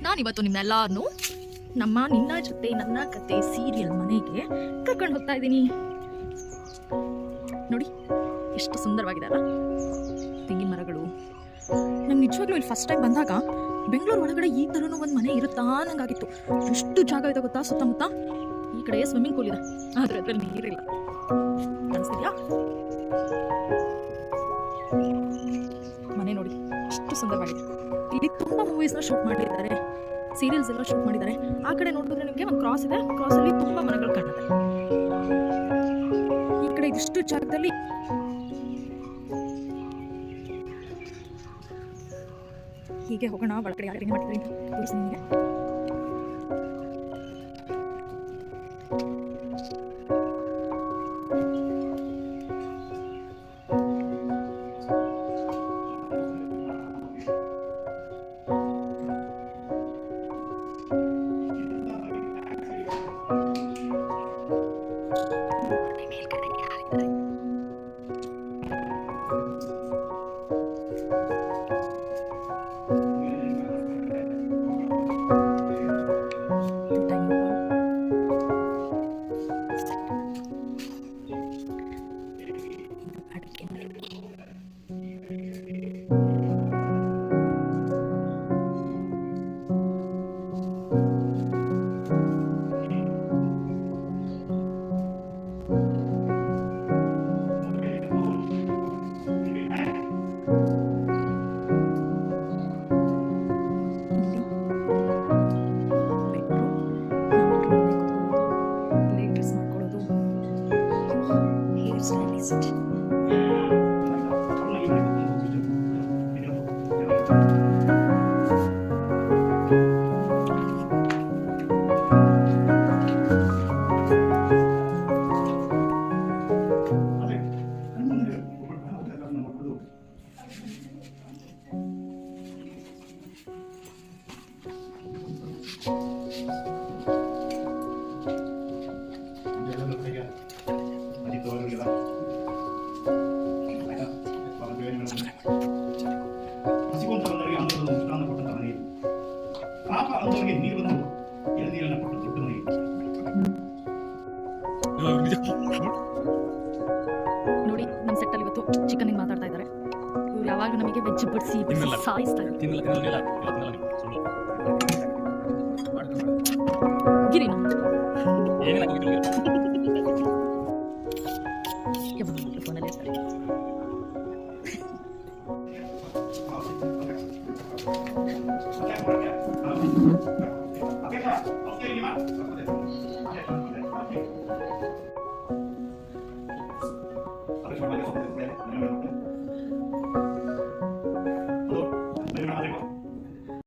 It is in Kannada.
ನಾನಿವತ್ತು ನಿಮ್ಮೆಲ್ಲರನ್ನೂ ನಮ್ಮ ನಿನ್ನ ಜೊತೆ ನನ್ನ ಕತೆ ಸೀರಿಯಲ್ ಮನೆಗೆ ಕರ್ಕೊಂಡು ಹೋಗ್ತಾ ಇದ್ದೀನಿ. ನೋಡಿ ಎಷ್ಟು ಸುಂದರವಾಗಿದೆ ಅಲ್ಲ ತೆಂಗಿನ ಮರಗಳು. ನಂಗೆ ನಿಜವಾಗ್ಲೂ ಇಲ್ಲಿ ಫಸ್ಟ್ ಟೈಮ್ ಬಂದಾಗ ಬೆಂಗಳೂರು ಒಳಗಡೆ ಈ ಥರನೂ ಒಂದು ಮನೆ ಇರುತ್ತಾ ನಂಗಾಗಿತ್ತು. ಎಷ್ಟು ಜಾಗ ಇದೆ ಗೊತ್ತಾ ಸುತ್ತಮುತ್ತ. ಈ ಕಡೆ ಸ್ವಿಮ್ಮಿಂಗ್ ಪೂಲ್ ಇದೆ, ಆದರೆ ಅದ್ರಲ್ಲಿ ನೀರಿಲ್ಲ. ಕಾಣಿಸ್ತಿದ್ಯಾ? ಮನೆ ನೋಡಿ ಎಷ್ಟು ಸುಂದರವಾಗಿದೆ. ಇಲ್ಲಿ ತುಂಬ ಮೂವೀಸ್ನ ಶೂಟ್ ಮಾಡಿದ್ದಾರೆ, ಸೀರಿಯಲ್ಸ್ ಎಲ್ಲ ಶೂಟ್ ಮಾಡಿದ್ದಾರೆ. ಆ ಕಡೆ ನೋಡಿದ್ರೆ ನಿಮಗೆ ಒಂದು ಕ್ರಾಸ್ ಇದೆ, ಕ್ರಾಸಲ್ಲಿ ತುಂಬ ಮನೆಗಳು ಕಾಣುತ್ತೆ. ಈ ಕಡೆ ಇದಿಷ್ಟು ಜಾಗದಲ್ಲಿ ಹೀಗೆ ಹೋಗೋಣ. ಒಳಗಡೆ ಯಾರು ಮಾಡ್ತಾರೆ ಅಂತ ತೋರಿಸಿ ನಿಮಗೆ. ನೋಡಿ ನಮ್ಮ ಸೆಟ್ಟಲ್ಲಿ ಇವತ್ತು ಚಿಕನ್ ಮಾತಾಡ್ತಾ ಇದ್ದಾರೆ. ಇವ್ರು ಯಾವಾಗಲೂ ನಮಗೆ ವೆಜ್ ಬಡಿಸಿ ಸಾಯಿಸ್ತಾರೆ. ಗಿರಿ ಫೋನಲ್ಲಿ ಇರ್ತಾರೆ.